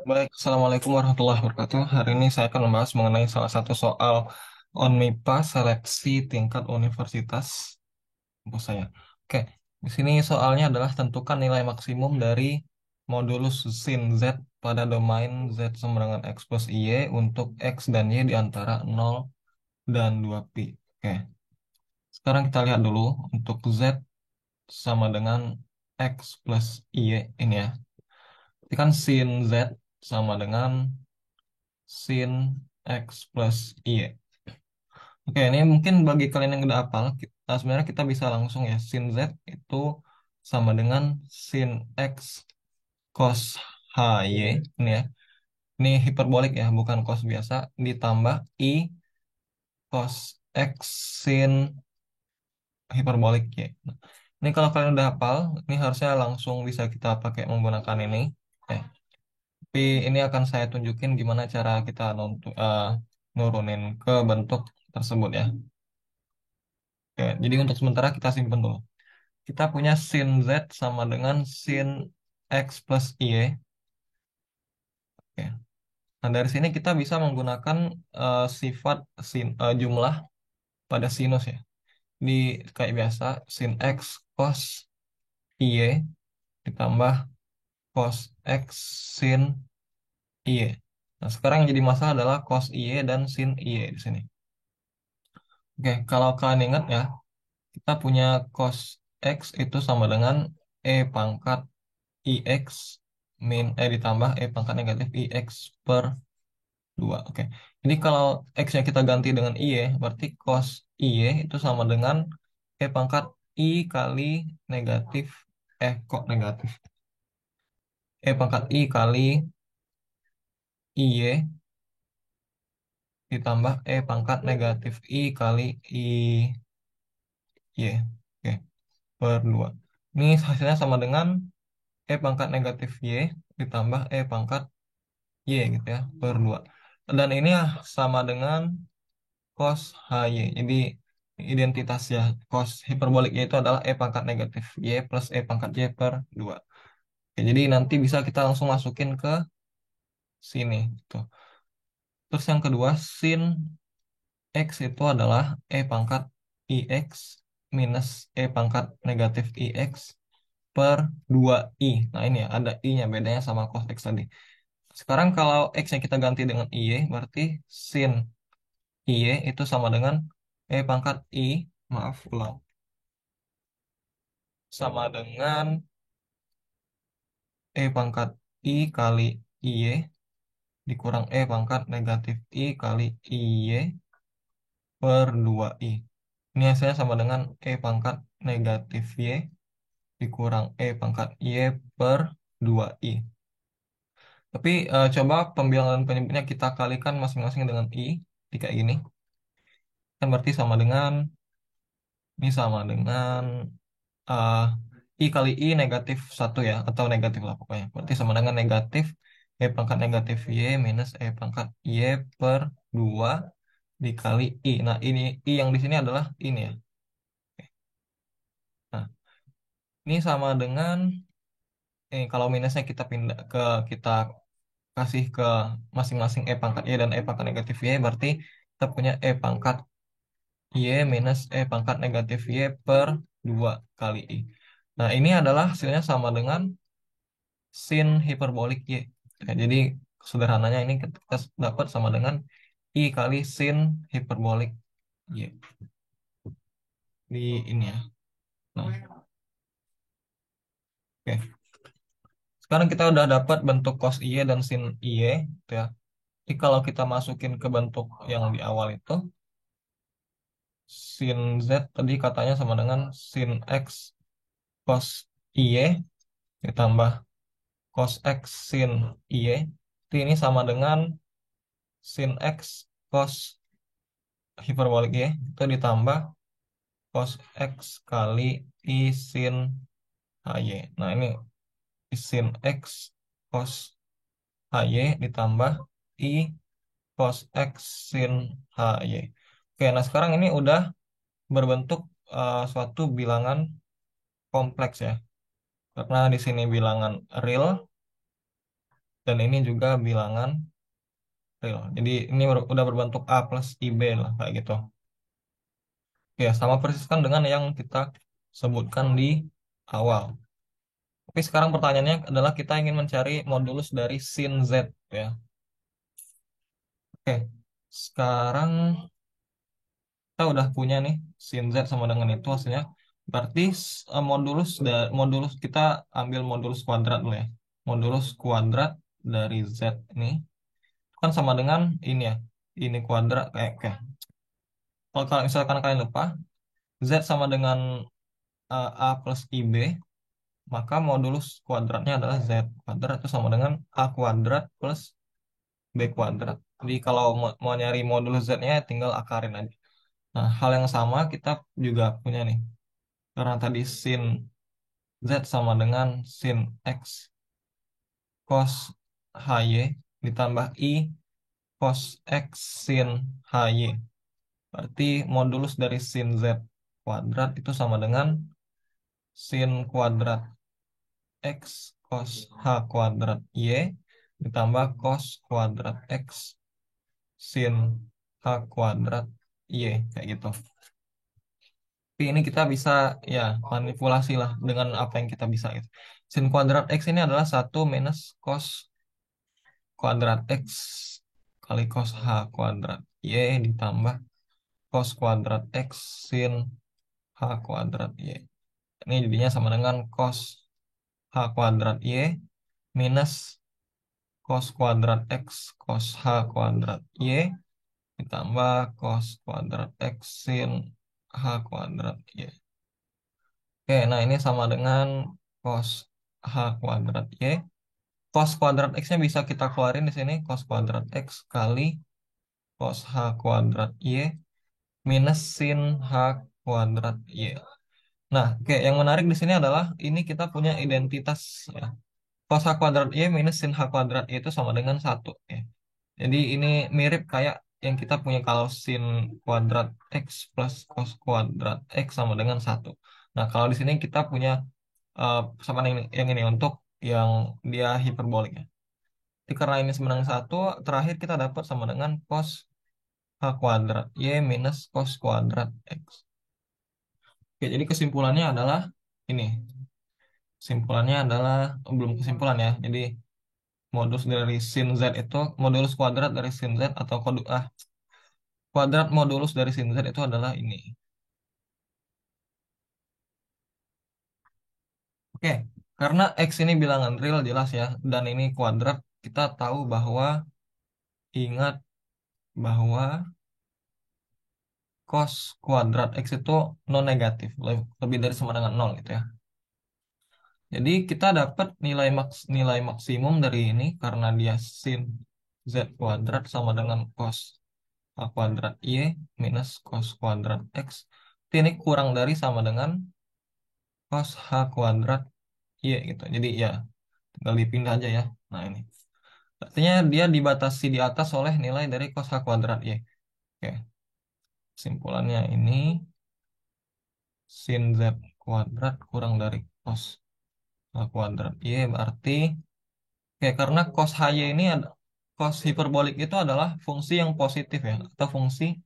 Baik, Assalamualaikum warahmatullahi wabarakatuh. Hari ini saya akan membahas mengenai salah satu soal ONMIPA seleksi tingkat universitas kampus saya. Oke, di sini soalnya adalah tentukan nilai maksimum dari modulus sin Z pada domain Z sama dengan X plus Y untuk X dan Y di antara 0 dan 2pi. Oke, sekarang kita lihat dulu untuk Z sama dengan X plus Y ini ya. Ini kan sin Z sama dengan sin X plus Y. Oke, ini mungkin bagi kalian yang udah hafal, sebenarnya kita bisa langsung ya, sin Z itu sama dengan sin X cos HY, ini ya. Ini hiperbolik ya, bukan cos biasa, ditambah I cos X sin hiperbolik Y. Nah, ini kalau kalian udah hafal, ini harusnya langsung bisa kita pakai menggunakan ini. Oke. Tapi ini akan saya tunjukin gimana cara kita nurunin ke bentuk tersebut ya. Oke, jadi untuk sementara kita simpen dulu. Kita punya sin Z sama dengan sin X plus Y. Oke. Nah, dari sini kita bisa menggunakan sifat jumlah pada sinus ya. Di kayak biasa, sin X cos Y ditambah cos X sin Y. Nah, sekarang yang jadi masalah adalah cos Y dan sin Y di sini. Oke, kalau kalian ingat ya, kita punya cos X itu sama dengan E pangkat IX ditambah E pangkat negatif IX per 2. Oke. Jadi kalau X-nya kita ganti dengan I, berarti cos I itu sama dengan E pangkat I kali negatif, kok negatif? E pangkat I kali I ditambah E pangkat negatif I kali Y. Oke, per 2. Ini hasilnya sama dengan E pangkat negatif Y ditambah E pangkat Y gitu ya, per 2. Dan ini sama dengan cos HY. Jadi identitas ya, cos hiperboliknya itu adalah E pangkat negatif Y plus E pangkat Y per 2. Oke, jadi nanti bisa kita langsung masukin ke sini. Tuh. Terus yang kedua, sin X itu adalah E pangkat IX minus E pangkat negatif IX per 2i. Nah ini ya, ada i-nya, bedanya sama cos X tadi. Sekarang kalau X-nya kita ganti dengan IY, berarti sin IY itu sama dengan E pangkat I, maaf ulang, sama dengan E pangkat I kali IY dikurang E pangkat negatif I kali IY per 2i. Ini hasilnya sama dengan E pangkat negatif Y dikurang E pangkat Y per 2i. Tapi coba pembilangan penyebutnya kita kalikan masing-masing dengan I, di kayak gini. Kan berarti sama dengan, ini sama dengan eh, I kali I negatif 1 ya, atau negatif lah pokoknya. Berarti sama dengan negatif E pangkat negatif Y minus E pangkat Y per 2 dikali I. Nah, ini I yang di sini adalah ini ya. Nah, ini sama dengan, kalau minusnya kita pindah ke, kita kasih ke masing-masing E pangkat Y dan E pangkat negatif Y, berarti kita punya E pangkat Y minus E pangkat negatif Y per 2 kali I. Nah, ini adalah hasilnya sama dengan sin hiperbolik Y. Ya, jadi sederhananya ini kita dapat sama dengan I kali sin hiperbolik Y. Di ini ya. Nah, oke. Sekarang kita udah dapat bentuk cos Y dan sin Y, gitu ya. Jadi kalau kita masukin ke bentuk yang di awal itu, sin Z tadi katanya sama dengan sin X cos Y ditambah cos X sin Y. Jadi ini sama dengan sin X cos hiperbolik Y itu ditambah cos X kali I sin HY. Nah ini I sin X cos HY ditambah I cos X sin HY. Oke, nah sekarang ini udah berbentuk suatu bilangan kompleks ya. Karena di sini bilangan real, dan ini juga bilangan real. Jadi ini udah berbentuk A plus IB lah kayak gitu. Ya, sama persis kan dengan yang kita sebutkan di awal. Tapi sekarang pertanyaannya adalah kita ingin mencari modulus dari sin Z ya. Oke, sekarang kita udah punya nih sin Z sama dengan itu hasilnya. Berarti modulus kita ambil modulus kuadrat dulu ya. Modulus kuadrat dari Z ini kan sama dengan ini ya. Ini kuadrat kayak oke. Kalau misalkan kalian lupa, Z sama dengan A plus IB, maka modulus kuadratnya adalah Z kuadrat itu sama dengan A kuadrat plus B kuadrat. Jadi kalau mau nyari modulus Z-nya tinggal akarin aja. Nah, hal yang sama kita juga punya nih. Karena tadi sin Z sama dengan sin X cos HY ditambah I cos X sin HY. Berarti modulus dari sin Z kuadrat itu sama dengan sin kuadrat X cos H kuadrat Y ditambah cos kuadrat X sin H kuadrat Y. Kayak gitu. Tapi ini kita bisa ya manipulasi lah dengan apa yang kita bisa gitu. Sin kuadrat X ini adalah satu minus cos kuadrat X kali cos H kuadrat Y ditambah cos kuadrat X sin H kuadrat Y. Ini jadinya sama dengan cos H kuadrat Y minus cos kuadrat X cos H kuadrat Y ditambah cos kuadrat X sin H kuadrat Y. Oke, nah ini sama dengan cos H kuadrat Y. Cos kuadrat X-nya bisa kita keluarin di sini. Cos kuadrat X kali cos H kuadrat Y minus sin H kuadrat Y. Nah, oke, yang menarik di sini adalah ini kita punya identitas ya. Cos H kuadrat Y minus sin H kuadrat Y itu sama dengan satu ya. Jadi ini mirip kayak yang kita punya kalau sin kuadrat X plus cos kuadrat X sama dengan satu. Nah, kalau di sini kita punya sama yang ini untuk yang dia hiperbolik ya. Jadi karena ini sama dengan satu, terakhir kita dapat sama dengan cos H kuadrat Y minus cos kuadrat X. Oke, jadi kesimpulannya adalah ini. Kesimpulannya adalah, belum kesimpulan ya. Jadi modulus dari sin Z itu, modulus kuadrat dari sin Z atau kuadrat modulus dari sin Z itu adalah ini. Oke, karena X ini bilangan real jelas ya, dan ini kuadrat, kita tahu bahwa, ingat bahwa cos kuadrat X itu non negatif, lebih dari sama dengan nol gitu ya. Jadi kita dapat nilai maksimum dari ini karena dia sin Z kuadrat sama dengan cos A kuadrat Y minus cos kuadrat X. Ini kurang dari sama dengan cos H kuadrat Y gitu. Jadi ya tinggal dipindah aja ya. Nah ini. Artinya dia dibatasi di atas oleh nilai dari cos H kuadrat Y. Oke. Kesimpulannya ini sin Z kuadrat kurang dari cos H kuadrat Y berarti oke, karena cos HY ini ada cos hiperbolik itu adalah fungsi yang positif ya atau fungsi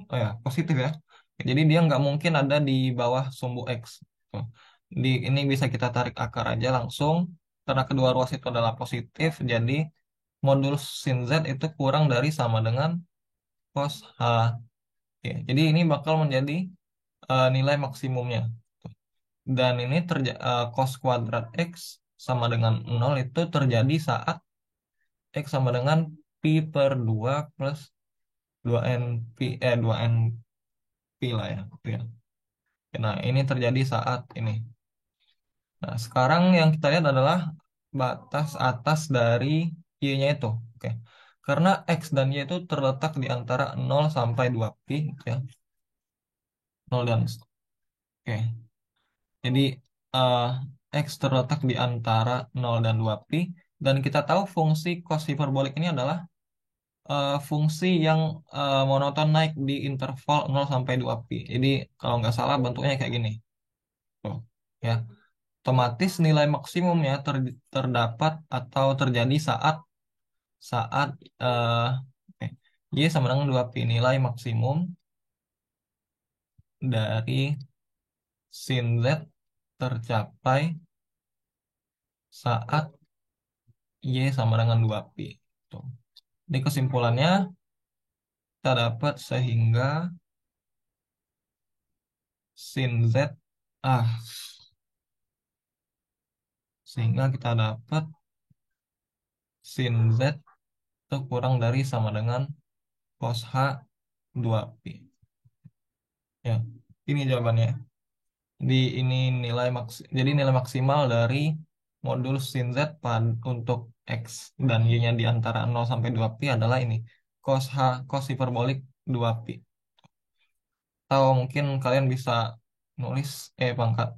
oh ya positif ya. Jadi dia nggak mungkin ada di bawah sumbu X. Tuh. Ini bisa kita tarik akar aja langsung karena kedua ruas itu adalah positif. Jadi modulus sin Z itu kurang dari sama dengan cos H. Oke, jadi ini bakal menjadi nilai maksimumnya. Tuh. Dan ini cos kuadrat X sama dengan nol itu terjadi saat X sama dengan pi per 2 plus 2 NP 2 NP lah ya, gitu ya. Nah, ini terjadi saat ini. Nah, sekarang yang kita lihat adalah batas atas dari Y-nya itu. Oke. Karena X dan Y itu terletak di antara 0 sampai 2pi, gitu ya. 0 dan oke. Jadi eh, X terletak di antara 0 dan 2pi dan kita tahu fungsi cos hiperbolik ini adalah fungsi yang monoton naik di interval 0 sampai 2pi. Jadi kalau nggak salah bentuknya kayak gini. Tuh, ya. otomatis nilai maksimumnya terdapat atau terjadi saat saat eh eh, Y sama dengan 2pi. Nilai maksimum dari sin Z tercapai saat Y sama dengan 2pi. Tuh. Jadi kesimpulannya kita dapat sin Z ah sehingga kita dapat sin Z itu kurang dari sama dengan cos H 2pi. Ya, ini jawabannya. Ini jadi nilai maksimal dari modul sin Z untuk X dan Y-nya di antara 0 sampai 2pi adalah ini. Cos hiperbolik 2pi. Atau mungkin kalian bisa nulis E pangkat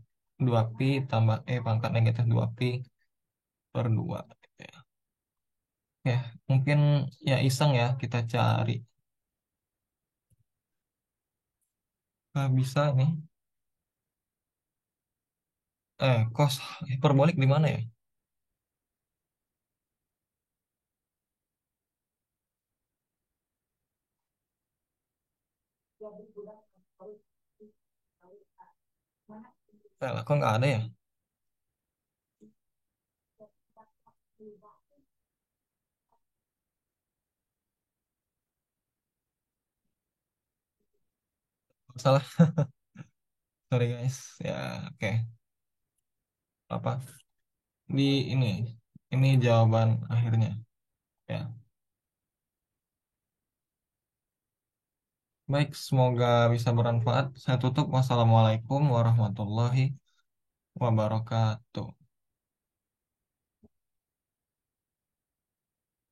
2pi tambah E pangkat negatif 2pi per 2. Ya, mungkin ya iseng ya kita cari. Nah, bisa nih. Cos hiperbolik di mana ya? Kok nggak ada ya? Salah. Sorry guys. Ya, oke. Apa? Di ini. Ini jawaban akhirnya. Ya. Baik, semoga bisa bermanfaat. Saya tutup. Wassalamualaikum warahmatullahi wabarakatuh.